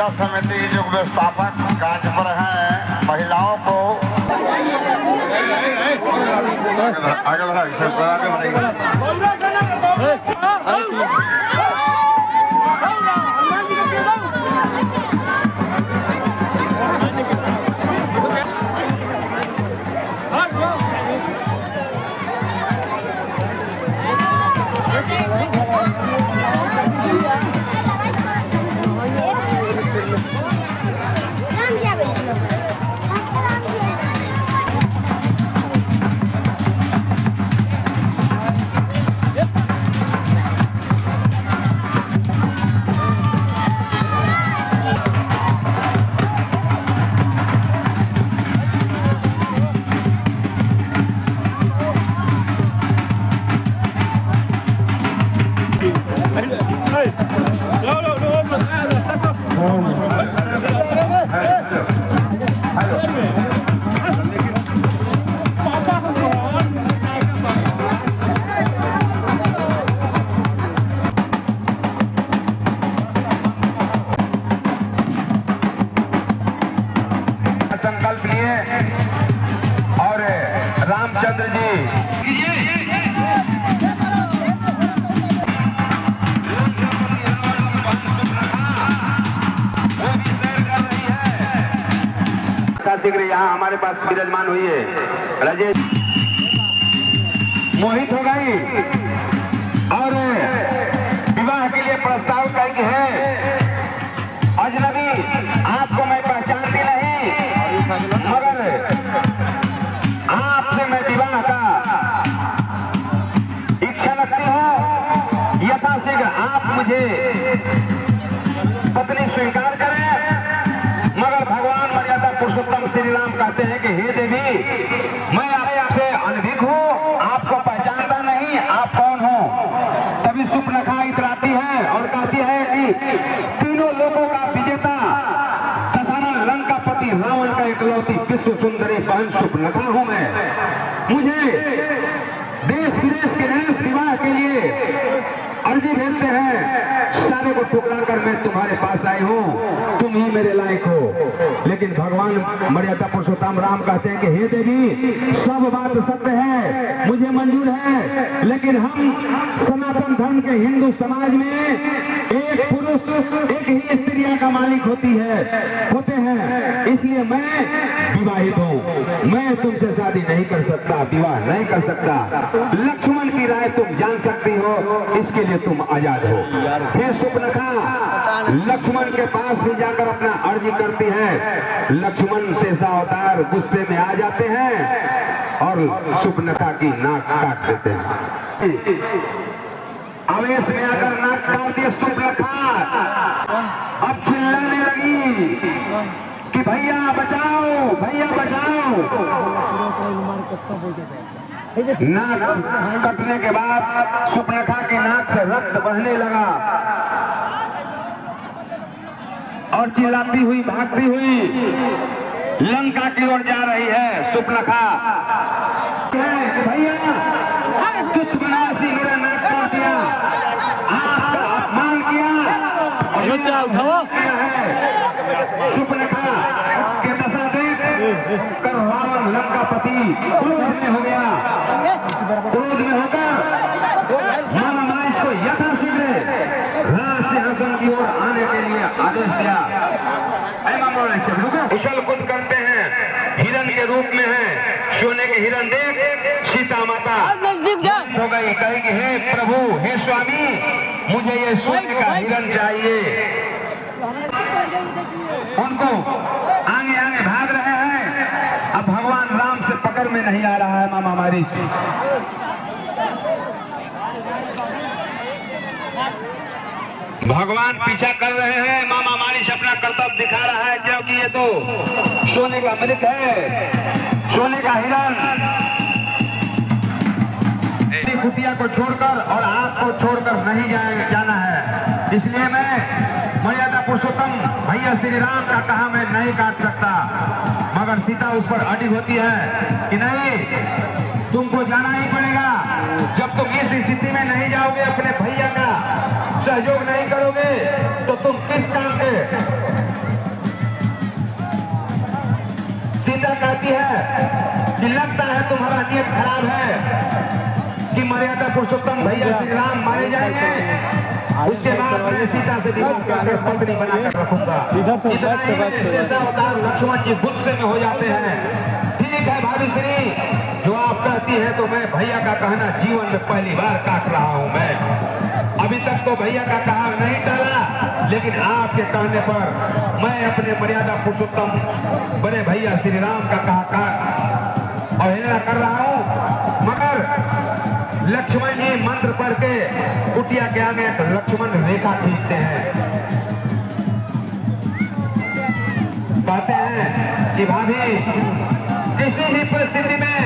पूजा समिति जो व्यवस्थापक कार्य पर हैं, महिलाओं को आगे बढ़ाइए। संकल्प लिए और रामचंद्र जी शीघ्र यहाँ हमारे पास विराजमान हुई है। राजेश मोहित हो गई और विवाह के लिए प्रस्ताव करके है। अजनबी आपको मैं पहचानती नहीं, मगर आपसे मैं विवाह का इच्छा रखती हूँ। यथाशीघ्र आप मुझे पत्नी स्वीकार करें। मगर भगवान मर्यादा पुरुषोत्तम श्री राम कहते हैं कि हे देवी, मैं आपसे अनभिज्ञ हूँ, आपको पहचानता नहीं, आप कौन हो। तभी सुपनखा इतराती है और कहती है कि तीनों लोगों का विजेता दशरथ लंकापति रावण का इकलौती विश्व सुंदरी बहन सुपनखा हूँ मैं। मुझे देश विदेश के नरेश विवाह के लिए अर्जी भेजते हैं। सारे को ठुकरा कर मैं तुम्हारे पास आई हूँ, तुम ही मेरे लायक हो। लेकिन भगवान मर्यादा पुरुषोत्तम राम कहते हैं कि हे देवी, सब बात सत्य है, मुझे मंजूर है, लेकिन हम सनातन धर्म के हिंदू समाज में एक पुरुष एक ही स्त्रियां का मालिक होते हैं, इसलिए मैं विवाहित हूँ, मैं तुमसे शादी नहीं कर सकता, विवाह नहीं कर सकता। लक्ष्मण की राय तुम जान सकती हो, इसके लिए तुम आजाद हो। फिर सुपनखा लक्ष्मण के पास भी जाकर अपना अर्जी करती है। लक्ष्मण शेषावतार गुस्से में आ जाते हैं और सुपनखा की नाक काट देते हैं। आवेश में आकर नाक काट दिए सुपनखा। अब चिल्लाने लगी कि भैया बचाओ, भैया बचाओ। नाक कटने के बाद सुपनखा की नाक से रक्त बहने लगा और चिल्लाती हुई भागती हुई लंका की ओर जा रही है। सुपनखा भैया तुझ बनासी मेरा नाक काट दिया, आपका अपमान किया। सुपनखा के दशा देख कर रावण लंकापति क्रोध में हो गया। क्रोध में होकर महामारी को यथाशीघ्र राज सिंहासन की ओर आने के लिए आदेश दिया। उछल कूद करते हैं, हिरण के रूप में है, सोने के हिरण देख सीता माता हो गई, कहेगी हे प्रभु, हे स्वामी, मुझे ये सोने का हिरण चाहिए। उनको आगे आगे भाग रहे हैं। अब भगवान राम से पकड़ में नहीं आ रहा है मामा मारीच। भगवान पीछा कर रहे हैं, मामा मारीच अपना कर्तव्य दिखा रहा है, क्योंकि ये तो सोने का मृत है, सोने का हिरण। कुटिया को छोड़कर और आपको छोड़कर नहीं जाना है, इसलिए मैं मर्यादा पुरुषोत्तम भैया श्री राम का कहा मैं नहीं काट सकता। मगर सीता उस पर अड़ी होती है कि नहीं, तुमको जाना ही पड़ेगा। जब तुम इस स्थिति में नहीं जाओगे, अपने भैया का सहयोग नहीं करोगे, तो तुम किस काम के सीता कहती है कि लगता है तुम्हारा नियत खराब है कि मर्यादा पुरुषोत्तम भैया श्री राम मारे जाएंगे, उसके बाद मैं सीता से विवाह करके पत्नी बनाकर रखूंगा। इतना ही में शेषा अवतार लक्ष्मण जी गुस्से में हो जाते हैं। ठीक है भाभी श्री, जो आप कहती है तो मैं भैया का कहना जीवन में पहली बार काट रहा हूं। मैं अभी तक तो भैया का कहा नहीं टाला, लेकिन आपके कहने पर मैं अपने मर्यादा पुरुषोत्तम बड़े भैया श्री राम का कहा अवहेलना कर रहा हूं। मगर लक्ष्मण जी मंत्र पढ़ के कुटिया के आगे तो लक्ष्मण रेखा खींचते हैं, कहते हैं कि भाभी किसी भी परिस्थिति में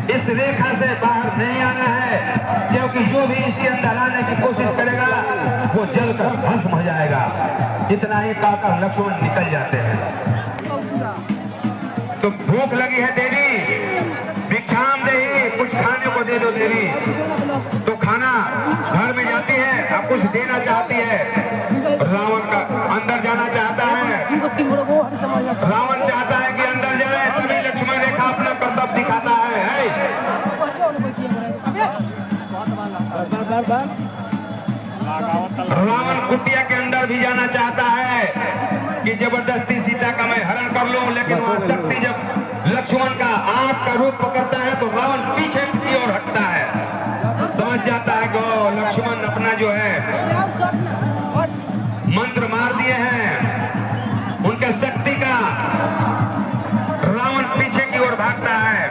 इस रेखा से बाहर नहीं आना है, क्योंकि जो भी इसी अंदर आने की कोशिश करेगा वो जलकर भस्म हो जाएगा। इतना ही कहकर लक्ष्मण निकल जाते हैं। तो भूख लगी है देवी, भिक्षाम दे, कुछ खाने को दे दो देवी। तो खाना घर में जाती है, अब कुछ देना चाहती है। रावण का अंदर जाना चाहता है, रावण चाहता है कि अंदर जाए, तभी लक्ष्मण रेखा अपना कर्तव्य दिखाता है। रावण कुटिया के अंदर भी जाना चाहता है कि जबरदस्ती सीता का मैं हरण कर लूं, लेकिन वहां शक्ति जब लक्ष्मण का आंख का रूप पकड़ता है तो रावण पीछे की ओर हटता है। समझ जाता है कि लक्ष्मण अपना जो है मंत्र मार दिए हैं, उनके शक्ति का। रावण पीछे की ओर भागता है।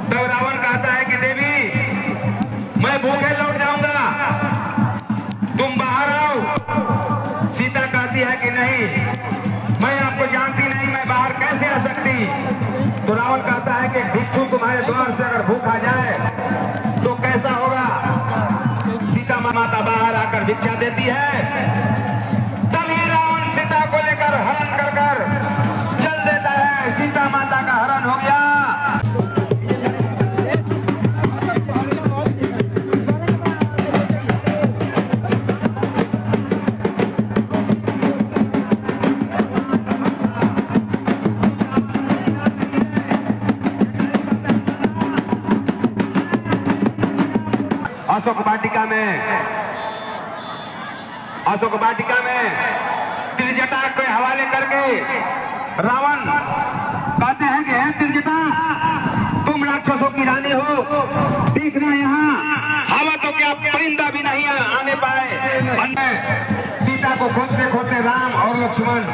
तब रावण कहता है कि देवी मैं भूखे लौट जाऊंगा, तुम बाहर आओ। सीता कहती है कि नहीं, मैं आपको जानती नहीं, मैं बाहर कैसे आ सकती। तो रावण कहता है कि भिक्षु तुम्हारे द्वार से अगर भूखा जाए तो कैसा होगा। सीता माता बाहर आकर भिक्षा देती है, तभी रावण सीता को लेकर हरण कर चल देता है। सीता माता का हरण हो गया। अशोक वाटिका में त्रिजटा के हवाले करके रावण कहते हैं कि त्रिजटा तुम राक्षसों की रानी हो, देखना यहाँ हवा तो क्या परिंदा भी नहीं आने पाए। सीता को खोजते खोजते राम और लक्ष्मण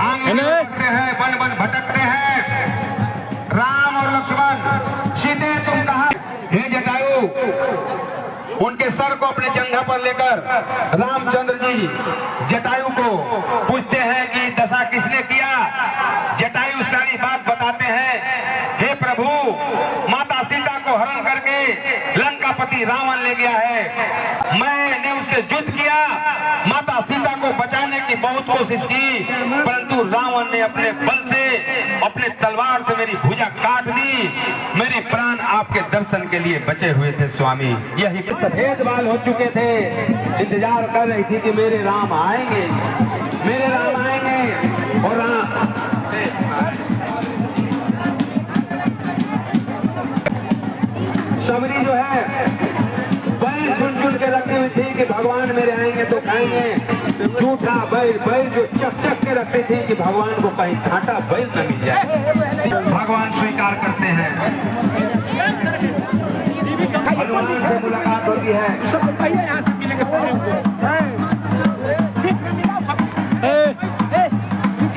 आगे बढ़ते हैं, वन वन भटकते हैं। राम और लक्ष्मण, सीते तुम कहाँ। हे जटायु, उनके सर को अपने जंघा पर लेकर रामचंद्र जी जटायु को पूछते हैं कि दशा किसने किया। जटायु सारी बात बताते हैं। हे प्रभु, माता सीता को हरण करके लंकापति रावण ले गया है। मैंने उससे युद्ध किया, माता सीता को बचाने की बहुत कोशिश की, परंतु रावण ने अपने बल से, अपने तलवार से मेरी भुजा काट दी। मेरे प्राण आपके दर्शन के लिए बचे हुए थे स्वामी। यही सफेद बाल हो चुके थे, इंतजार कर रही थी कि मेरे राम आएंगे, मेरे राम आएंगे। और शबरी जो है बैल चुन चुन के रखी हुई थी कि भगवान मेरे आएंगे तो खाएंगे। झूठा बैल जो चक चक के रखते थे कि भगवान को कहीं घाटा बैल न मिल जाए। भगवान स्वीकार करते हैं, हनुमान से मुलाकात होती है।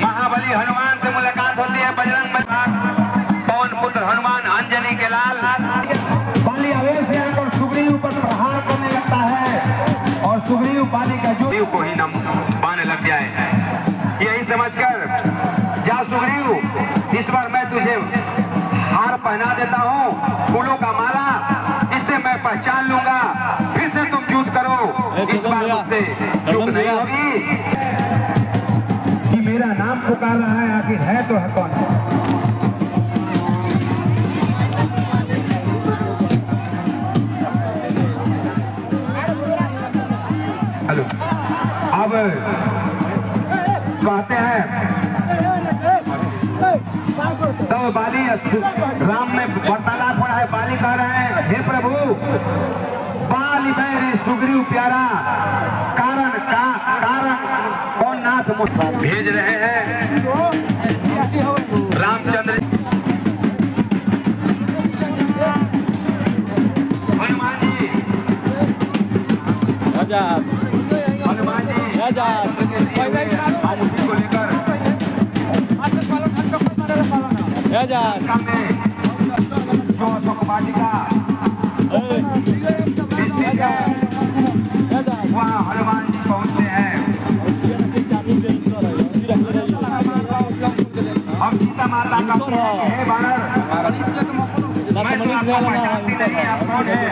महाबली हनुमान से मुलाकात होती है। बजरंग पवन पुत्र हनुमान, अंजनी के लाल। बाली आवेश से आकर सुग्रीव पर प्रहार करने लगता है और सुग्रीव बाली का जो को ही नम पाने लग जाए। यही समझकर जा सुग्रीव, इस बार मैं तुझे हार पहना देता हूँ, फूलों का माला, इससे मैं पहचान लूंगा। फिर से तुम युद्ध करो, इस बार मुझसे चूक नहीं होगी। कि मेरा नाम पुकार रहा है, आखिर है तो है कौन। हेलो, अब कहते हैं तब बाली राम में वार्तालाप हो रहा है। बाली कह रहे हैं, हे प्रभु बाली बैरी सुग्रीव प्यारा कारण कौन नाथ भेज रहे हैं रामचंद्र हनुमान जी हनुमान जी को लेकर वहाँ हनुमान जी पहुँचते हैं। हम सीता माता का हे बानर मैं तो आपको पहचानती नहीं, आप कौन है?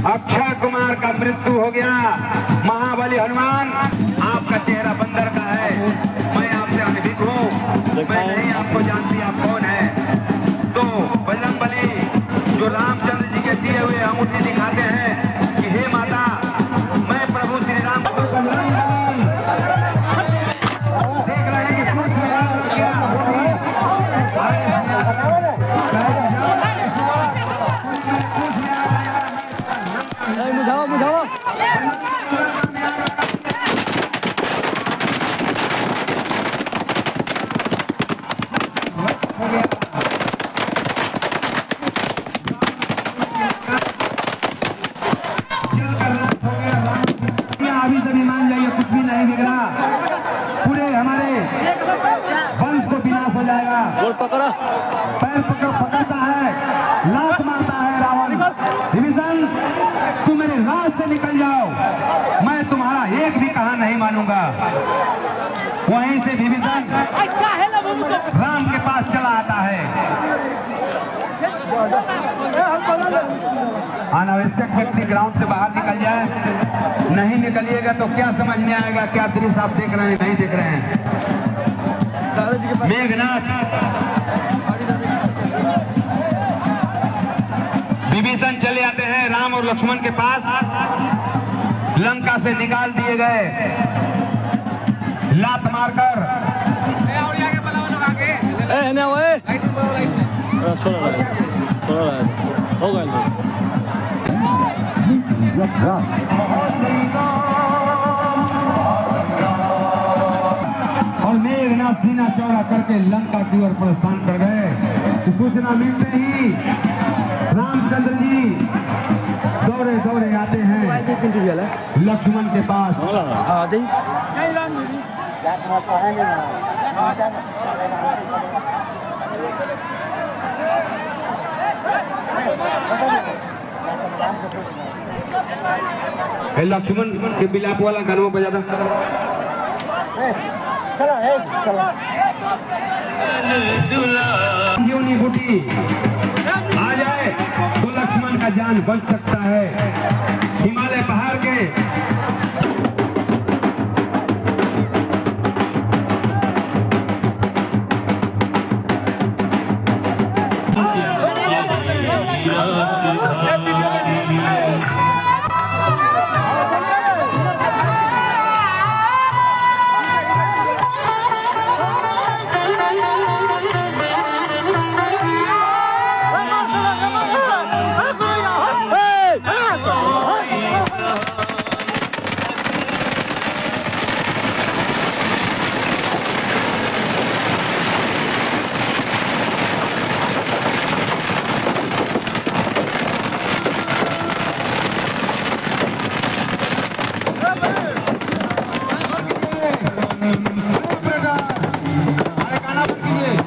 अक्षय कुमार का मृत्यु हो गया। महाबली हनुमान आपका चेहरा बंदर का है, मैं आपसे अनभिज्ञ हूँ, मैं नहीं आपको जानती आप कौन है। तो बजरंग बली जो रामचंद्र जी के दिए हुए अंगूठी दिखाते हैं कि हे माता मैं प्रभु श्री राम देख रहे हैं कि मुझाओ अभी से भी मान जाइए, कुछ भी नहीं बिगड़ा, पूरे हमारे वंश को विनाश हो जाएगा। पकड़ा पैर पकड़ता है, लात मारता है रावण। विभीषण तुम मेरे राज से निकल जाओ, मैं तुम्हारा एक भी कहा नहीं मानूंगा। वहीं से विभीषण राम के पास चला आता है। अनावश्यक व्यक्ति ग्राउंड से बाहर निकल जाए, नहीं निकलिएगा तो क्या समझ में आएगा क्या दृश्य आप देख रहे हैं नहीं देख रहे हैं। मेघनाथ विभीषण चले आते हैं राम और लक्ष्मण के पास, लंका से निकाल दिए गए लात मारकर। हो गए और मेघनाथ सीना चौड़ा करके लंका की ओर प्रस्थान कर गए। सूचना मिलते ही रामचंद्र जी दौड़े दौड़े आते हैं लक्ष्मण के पास। लक्ष्मण के बिलाप वाला गानों बजाता बूटी आ जाए तो लक्ष्मण का जान बच सकता है। हिमालय पहाड़ के Yeah.